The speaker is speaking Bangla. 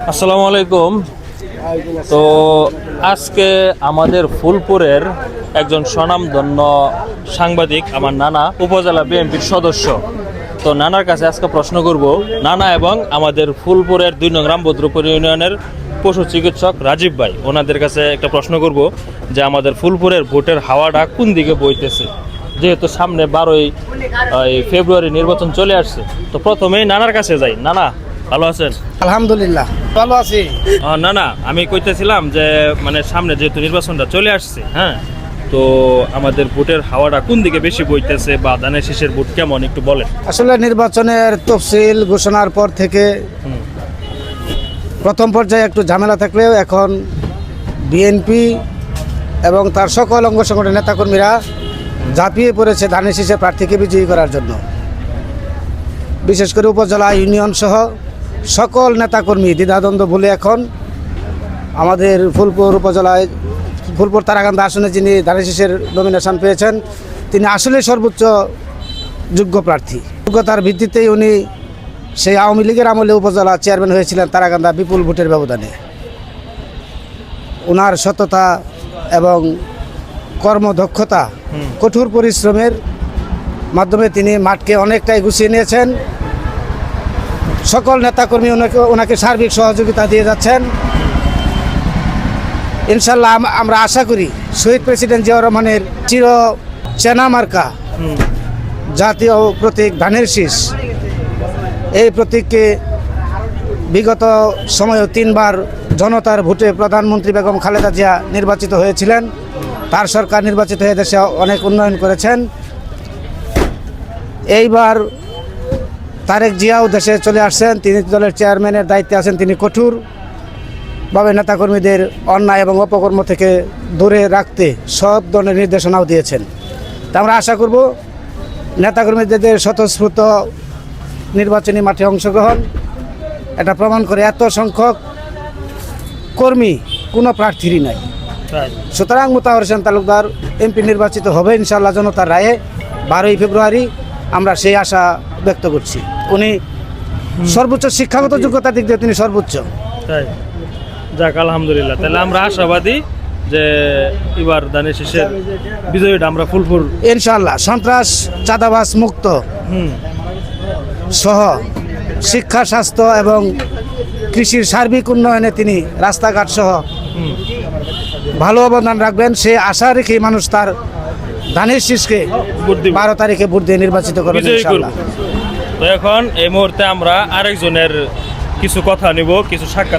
আসসালামু আলাইকুম। তো আজকে আমাদের ফুলপুরের একজন স্বনামধন্য সাংবাদিক আমার নানা উপজেলা বিএনপির সদস্য। তো নানার কাছে আজকে প্রশ্ন করব, নানা এবং আমাদের ফুলপুরের 2 নং রামভদ্রপুর ইউনিয়নের পশু চিকিৎসক রাজীব ভাই, ওনাদের কাছে একটা প্রশ্ন করব যে আমাদের ফুলপুরের ভোটের হাওয়াটা কোন দিকে বইতেছে, যেহেতু সামনে 12ই ফেব্রুয়ারি নির্বাচন চলে আসছে। তো প্রথমেই নানার কাছে যাই। নানা, ভালো আছেন? আলহামদুলিল্লাহ ভালো আছি। না না, আমি কইতেছিলাম যে মানে সামনে যেহেতু নির্বাচনটা চলে আসছে, হ্যাঁ, তো আমাদের ভোটের হাওয়াটা কোন দিকে বেশি বইতেছে বা ধানের শীষের ভোট কেমন একটু বলেন। আসলে নির্বাচনের তফসিল ঘোষণার পর থেকে প্রথম পর্যায়ে একটু ঝামেলা থাকলেও এখন বিএনপি এবং তার সকল অঙ্গ সংগঠনের নেতাকর্মীরা ঝাঁপিয়ে পড়েছে ধানের শীষের প্রার্থীকে বিজয়ী করার জন্য। বিশেষ করে উপজেলা ইউনিয়ন সহ সকল নেতাকর্মী দ্বিধাদ্বন্দ্ব ভুলে এখন আমাদের ফুলপুর উপজেলায় ফুলপুর তারাকান্দা আসনে যিনি ধানের শীষের নমিনেশন পেয়েছেন, তিনি আসলে সর্বোচ্চ যোগ্য প্রার্থী। যোগ্যতার ভিত্তিতেই উনি সেই আওয়ামী লীগের আমলে উপজেলা চেয়ারম্যান হয়েছিলেন তারাকান্দা বিপুল ভোটের ব্যবধানে। ওনার সততা এবং কর্মদক্ষতা, কঠোর পরিশ্রমের মাধ্যমে তিনি মাঠকে অনেকটাই গুছিয়ে নিয়েছেন। সকল নেতাকর্মী ওনাকে সার্বিক সহযোগিতা দিয়ে যাচ্ছেন। ইনশাল্লাহ আমরা আশা করি শহীদ প্রেসিডেন্ট জিয়াউর রহমানের চির চেনা মার্কা জাতীয় প্রতীক ধানের শীষ, এই প্রতীককে বিগত সময়ে 3 বার জনতার ভোটে প্রধানমন্ত্রী বেগম খালেদা জিয়া নির্বাচিত হয়েছিলেন। তার সরকার নির্বাচিত হয়ে দেশে অনেক উন্নয়ন করেছেন। এইবার তারেক জিয়াও দেশে চলে আসছেন, তিনি দলের চেয়ারম্যানের দায়িত্বে আছেন। তিনি কঠোরভাবে নেতাকর্মীদের অন্যায় এবং অপকর্ম থেকে দূরে রাখতে সব ধরনের নির্দেশনাও দিয়েছেন। তা আমরা আশা করব নেতাকর্মীদের স্বতঃস্ফূর্ত নির্বাচনী মাঠে অংশগ্রহণ এটা প্রমাণ করে এত সংখ্যক কর্মী কোনো প্রার্থীরই নাই। সুতরাং মোতাহার হোসেন তালুকদার এমপি নির্বাচিত হবে ইনশাআল্লাহ জনতার রায়ে 12ই ফেব্রুয়ারি। আমরা সেই আশা ব্যক্ত করছি। উনি সর্বোচ্চ শিক্ষাগত যোগ্যতার দিক দিয়ে তিনি সর্বোচ্চ। তাই যাক, আলহামদুলিল্লাহ। তাহলে আমরা আশাবাদী যে এবার ধানের শীষের বিজয়ীটা আমরা ফুলপুর ইনশাআল্লাহ সন্ত্রাস চাঁদাবাজ মুক্ত সহ শিক্ষা, স্বাস্থ্য এবং কৃষির সার্বিক উন্নয়নে তিনি রাস্তাঘাট সহ ভালো অবদান রাখবেন। সে আশা রেখে মানুষ তার ধানের শীষকে 12 তারিখে ভোট দিয়ে নির্বাচিত করবেন ইনশাআল্লাহ। তো এখন এই মুহূর্তে আমরা আরেকজনের কিছু কথা নিব, কিছু সাক্ষাৎ